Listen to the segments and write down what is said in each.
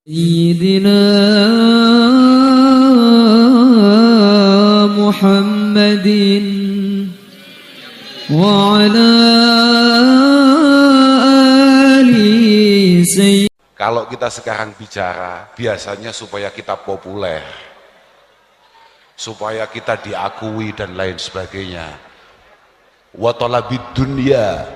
سيدنا محمد وعلى آله سيدنا. Kalau kita sekarang bicara, biasanya supaya kita populer, supaya kita diakui dan lain sebagainya. Wa talabid dunya.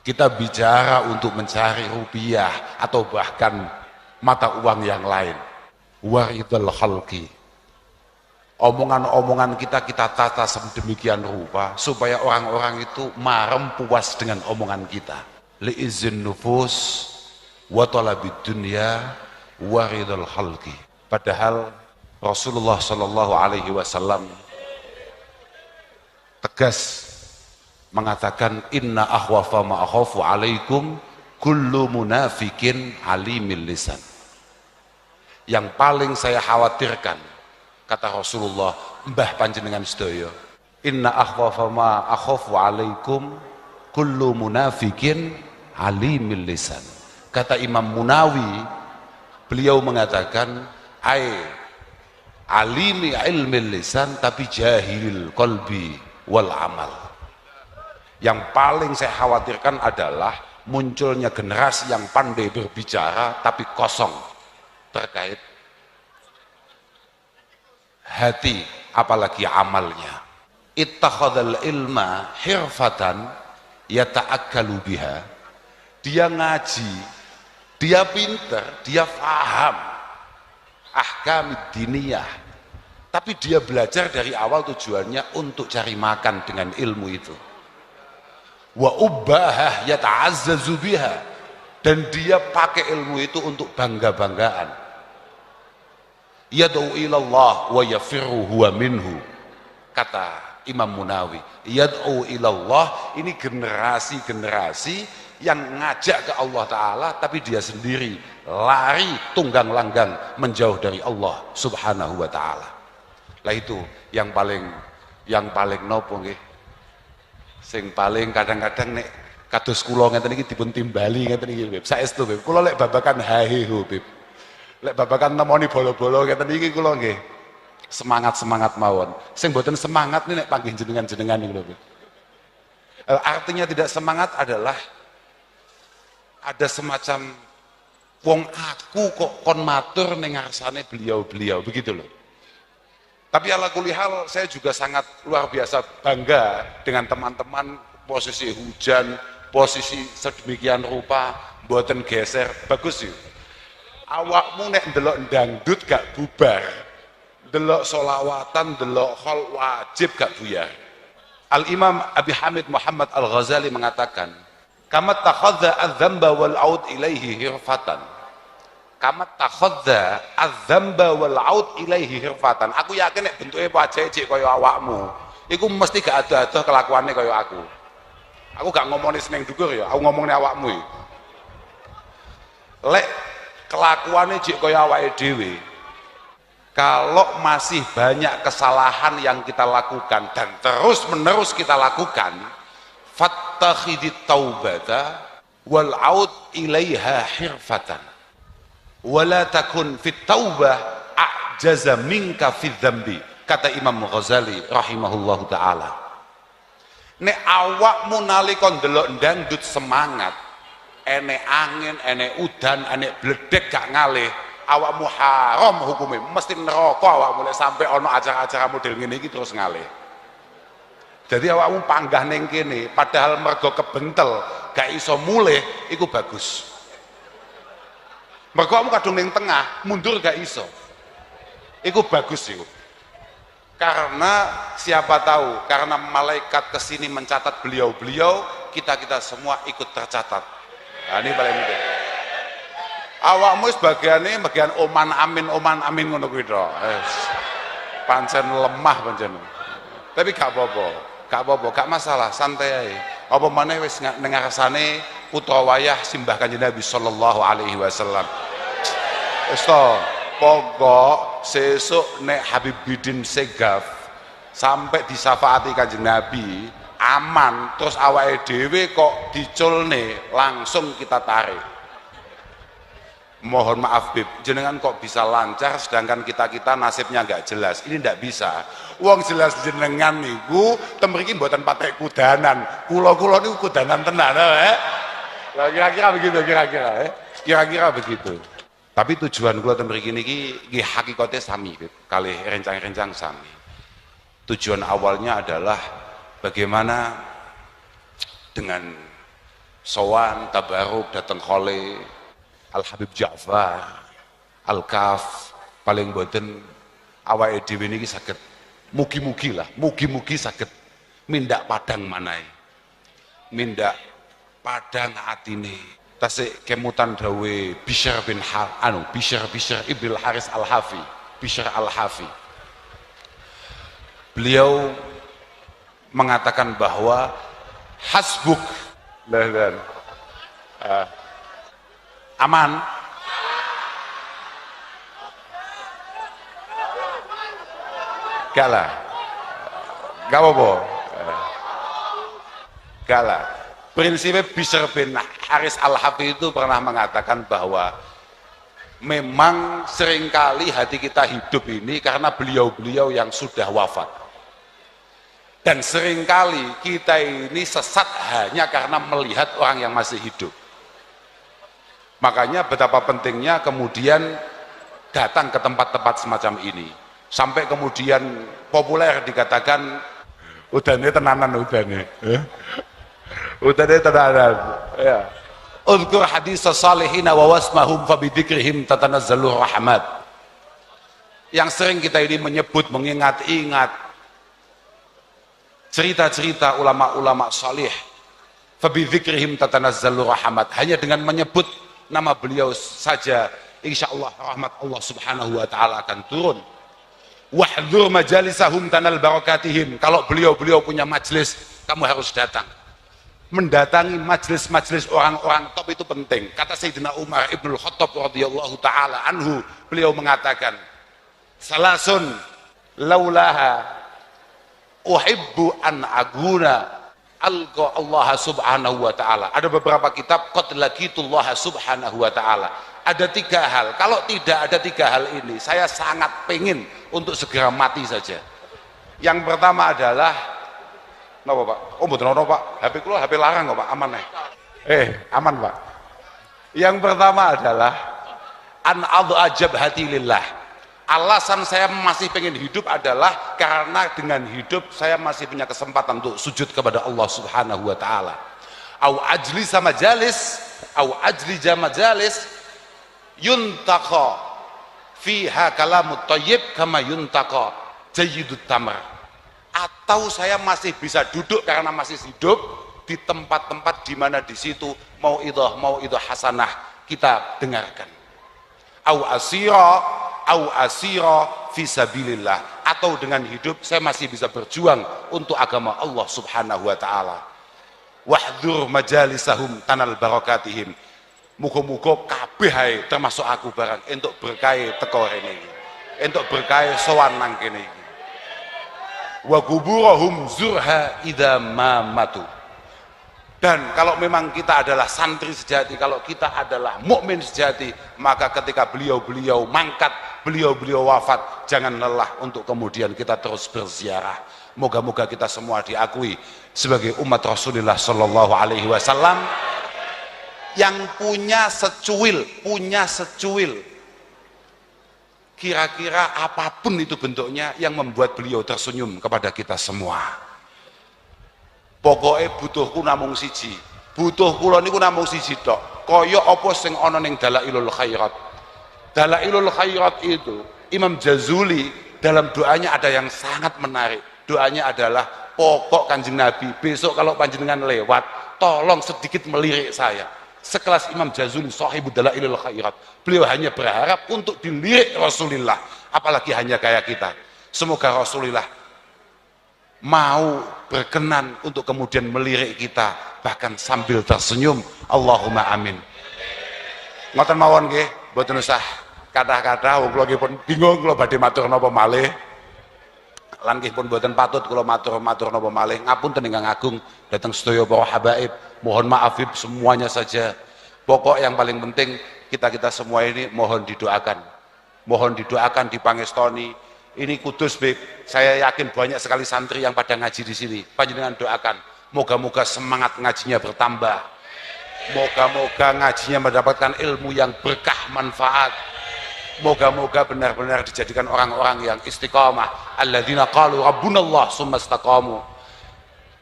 Kita bicara untuk mencari rupiah atau bahkan mata uang yang lain. Waridul khalqi. Omongan-omongan kita tata sedemikian rupa supaya orang-orang itu marem puas dengan omongan kita. Liizin nufus wa talabid dunya waridul khalqi. Padahal Rasulullah Shallallahu Alaihi Wasallam tegas mengatakan inna akhwafa ma akhafu alaikum kullu munafikin alimil lisan. Yang paling saya khawatirkan, kata Rasulullah, mbah panjenengan sedaya, inna akhwafa ma akhafu alaikum kullu munafikin alimil lisan. Kata Imam Munawi, beliau mengatakan alimi ilmil lisan tapi jahilil qalbi wal amal. Yang paling saya khawatirkan adalah munculnya generasi yang pandai berbicara tapi kosong terkait hati apalagi amalnya. Ittakhadhal ilma hirfatan yata'akkalu biha. Dia ngaji, dia pinter, dia faham ahkamid diniyah, tapi dia belajar dari awal tujuannya untuk cari makan dengan ilmu itu. Wa ubbahah yata'azzazu biha, dan dia pakai ilmu itu untuk bangga-banggaan. Yad'u ilallah wa yafirru huwa minhu. Kata Imam Munawi, yad'u ilallah, ini generasi-generasi yang ngajak ke Allah Ta'ala tapi dia sendiri lari tunggang langgang menjauh dari Allah Subhanahu wa Ta'ala. Lah itu yang paling nopo nggih, sing paling kadang-kadang nek kados kula ngeten iki dipun timbali ngeten iki Beb. Saestu Beb, kula lek babakan haheho Beb, lek babakan nemoni bolo-bolo ngeten iki kula nggih semangat mawon. Sing mboten semangat nek panggih jenengan-jenengan niku lho Beb. Artinya tidak semangat adalah ada semacam wong aku kok kon matur ning ngarsane beliau-beliau begitu loh. Tapi ala kulli hal saya juga sangat luar biasa bangga dengan teman-teman, posisi hujan, posisi sedemikian rupa, mboten geser, bagus yuk. Awakmu nek ndelok dangdut gak bubar, ndelok solawatan, ndelok khol wajib gak buyar. Al-Imam Abi Hamid Muhammad Al-Ghazali mengatakan, kamat takhadha adzamba wal aud ilaihi hirfatan. Kamat takhadha adzamba wal aud ilaihi hirfatan. Aku yakin nek bentuke wajahe cek kaya awakmu, iku mesti gak ada-ada kelakuane kaya aku. Aku gak ngomongin seneng dukur ya, aku ngomongin awakmu. Lek kelakuane cek kaya awake dhewe, kalau masih banyak kesalahan yang kita lakukan dan terus menerus kita lakukan, fattakhidit taubata wal aud ilaiha hirfatan wala takun fit taubah a'jaza minka fid dzambi. Kata Imam Ghazali rahimahullahu taala, nek awakmu nalika ndelok dangdut semangat, enek angin, enek udan, enek bledek gak ngalih, awakmu haram hukume, mesti neraka awakmu lek sampai ono acara-acara model ngene iki terus ngalih. Jadi awakmu panggah ning kene padahal mergo kebentel gak iso mulih, iku bagus. Mergo kamu kadung ning tengah mundur gak iso, iku bagus iku. Karena siapa tahu, karena malaikat kesini mencatat beliau-beliau, kita semua ikut tercatat. Nah, ini paling penting. Awakmu sebagiannya bagian oman amin ngono kuwi to. Pancen lemah pancen. Tapi gak apa-apa, gak masalah, santai ae. Apa maneh wis ngarsane putra wayah simbah Kanjeng Nabi sallallahu alaihi wasallam. Wis to, pokok sesuk nek Habib Bidin Segaf sampai disafaati Kanjeng Nabi aman, terus awake dhewe kok diculne langsung kita tarik. mohon maaf Bib, jenengan kok bisa lancar sedangkan kita nasibnya nggak jelas. Ini nggak bisa. Wong jelas jenengan niku temriki mboten patek kudanan. Kula niku kudanan tenan Lah kira-kira begitu kira-kira begitu. Tapi tujuan kula temriki niki nggih hakikate sami Bib, kalih rencang-rencang sami. Tujuan awalnya adalah bagaimana dengan sowan tabaruk datang khole Al Habib Ja'far Al-Kaf paling boten awake dhewe niki saged mugi-mugi saged mindak padang manahe mindak padang atine tasik kemutan dawe Bishr Ibn Haris Al-Hafi Bishr Al-Hafi beliau mengatakan bahwa hasbuk aman gak lah gak apa-apa gak lah prinsipnya Bishr bin Haris Al-Hafi itu pernah mengatakan bahwa memang seringkali hati kita hidup ini karena beliau-beliau yang sudah wafat dan seringkali kita ini sesat hanya karena melihat orang yang masih hidup. Makanya betapa pentingnya kemudian datang ke tempat-tempat semacam ini sampai kemudian populer dikatakan udane tenanan udane ya uzkur hadis salihin wa wasmahum fa bidzikrihim tatanazzalu rahmat yang sering kita ini menyebut mengingat-ingat cerita-cerita ulama-ulama salih fa bidzikrihim tatanazzalu rahmat hanya dengan menyebut nama beliau saja insyaallah rahmat Allah subhanahu wa ta'ala akan turun. Wahdhur majalisahum tanal barakatihim, kalau beliau-beliau punya majlis kamu harus datang, mendatangi majlis-majlis orang-orang top itu penting. Kata Sayyidina Umar Ibnul Khattab radhiyallahu ta'ala anhu, beliau mengatakan salasun laulaha uhibbu an aguna alqa Allah subhanahu wa ta'ala. Ada beberapa kitab qad laqitullah subhanahu wa ta'ala. Ada 3 hal, kalau tidak ada 3 hal ini saya sangat pengen untuk segera mati saja. Yang pertama adalah napa Pak? Oh mboten ono Pak, HP kula HP larang kok Pak, aman aman Pak. Yang pertama adalah an adajab hati lillah. Alasan saya masih pengen hidup adalah karena dengan hidup saya masih punya kesempatan untuk sujud kepada Allah subhanahu wa ta'ala. Au ajlisa majalis au ajlija majalis yuntaqa fiha kalamut thayyib kama yuntaqa jayyidut tamr. Atau saya masih bisa duduk karena masih hidup di tempat-tempat di mana di situ mauidhah hasanah kita dengarkan. Au asira fi sabilillah, atau dengan hidup saya masih bisa berjuang untuk agama Allah subhanahu wa ta'ala. Wahdhur majalisahum tanal barakatihim, muga-muga kabeh termasuk aku barang entuk berkah teko rene iki, entuk berkah sowan nang kene iki. Wa kuburahum zurha idza ma matu. Dan kalau memang kita adalah santri sejati, kalau kita adalah mukmin sejati, maka ketika beliau-beliau mangkat, beliau-beliau wafat, jangan lelah untuk kemudian kita terus berziarah. Moga-moga kita semua diakui sebagai umat Rasulullah Shallallahu Alaihi Wasallam yang punya secuil, kira-kira apapun itu bentuknya yang membuat beliau tersenyum kepada kita semua. Pokoknya butuhku namung siji, butuh kula niku namung siji tok, kaya apa sing ana ning Dalailul Khairat. Dalailul Khairat itu Imam Jazuli dalam doanya ada yang sangat menarik. Doanya adalah pokok Kanjeng Nabi, besok kalau panjenengan lewat tolong sedikit melirik saya. Sekelas Imam Jazuli Shahibud Dalailul Khairat, beliau hanya berharap untuk dilirik Rasulullah, apalagi hanya kayak kita. Semoga Rasulullah mau berkenan untuk kemudian melirik kita bahkan sambil tersenyum. Allahumma amin. Ngoten mawon nggih, mboten usah kathah-kathah, wong kula nggih pun bingung kula badhe matur napa malih. Lan nggih pun mboten patut kula matur napa malih. Ngapunten ingkang agung dhateng sedaya para habaib. Mohon maaf semuanya saja. Pokok yang paling penting kita semua ini mohon didoakan di Pangestoni. Ini Kudus, Beb. Saya yakin banyak sekali santri yang pada ngaji di sini. Panjenengan doakan, moga-moga semangat ngajinya bertambah. Moga-moga ngajinya mendapatkan ilmu yang berkah manfaat. Moga-moga benar-benar dijadikan orang-orang yang istiqamah. Alladzina qalu rabbunallah tsumma istaqamu.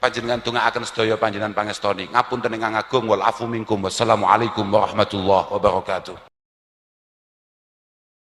Panjenengan dongaaken sedaya panjenengan Pangestoni. Ngapunten ingkang agung wal afu minkum. Wassalamualaikum warahmatullahi wabarakatuh.